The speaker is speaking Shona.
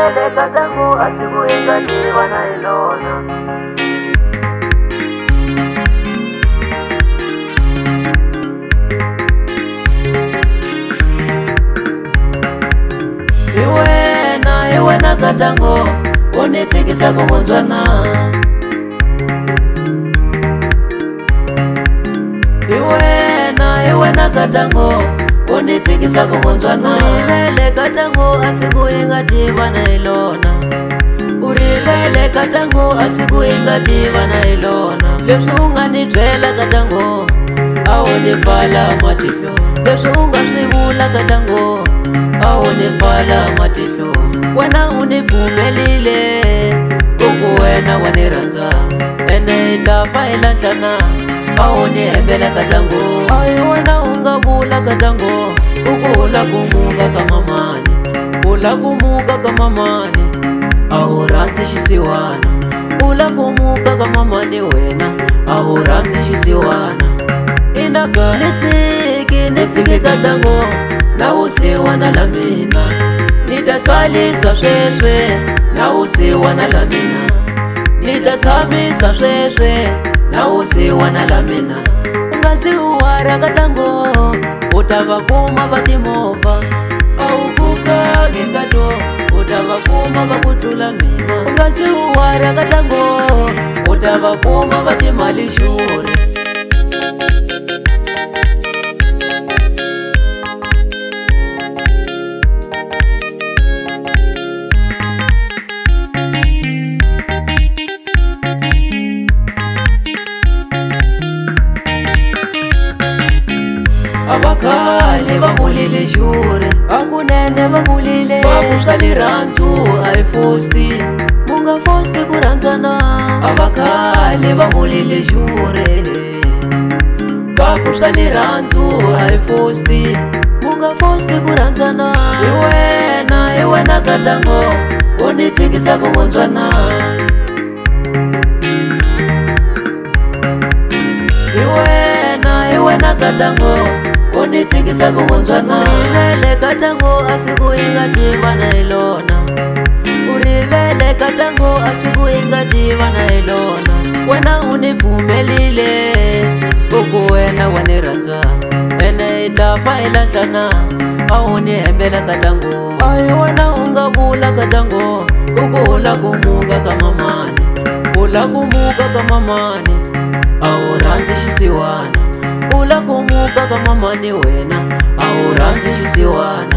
Urivele katangu asikuingatiwa na ilona. Iwe na katangu unitikisa kumunzwana. Iwe na katangu unitikisa kumunzwana. Urivele katangu asikuingatiwa na ilona. Urivele katangu asikuingatiwa na ilona. Leswi unganibyela katangu awunifala matihlo. Leswi ungaswivula katangu awunifala matihlo. Wena univumelile kuku wena wanirhandza, ene itafa ilahlana awunihembela katangu. Ayi wena ungavula katangu uku ula kumuka ka mamani, ula kumuka ka mamani awurhandzi xisiwana. Ula kumuka ka mamani wena awurhandzi xisiwana. Inaka nitsiki katangu na usiwana la mina. Nitatsarisa sweswe na usiwana la mina. Nitatshamisa sweswe na usiwana la mina. Ungasi uwara katangu utavakuma vatimova. Awukukage kato utavakuma vakutula mina. Ungasi uwara katangu utavakuma vatimalishuri. Abakali vamulile jure, akunene vamulile vakusali randzu ayi fosti. Munga fosti kurandzana. Abakali vamulile jure, vakusali randzu ayi fosti. Munga fosti kurandzana. Iwe na katangu unitsikisa kumunzwana. Iwe na katangu unitsikisa kumunzwana. Urivele katangu asikuingatiwa na ilona. Urivele katangu asikuingatiwa na ilona. Wena univumelile kuku wena wanirhandza, ene itafa ilahlana awunihembela katangu. Ayi wena ungavula katangu uku ula kumuka ka mamani, ula kumuka ka mamani awurhandzi xisiwana. Ula kumuka ka mamani wena awurhandzi xisiwana.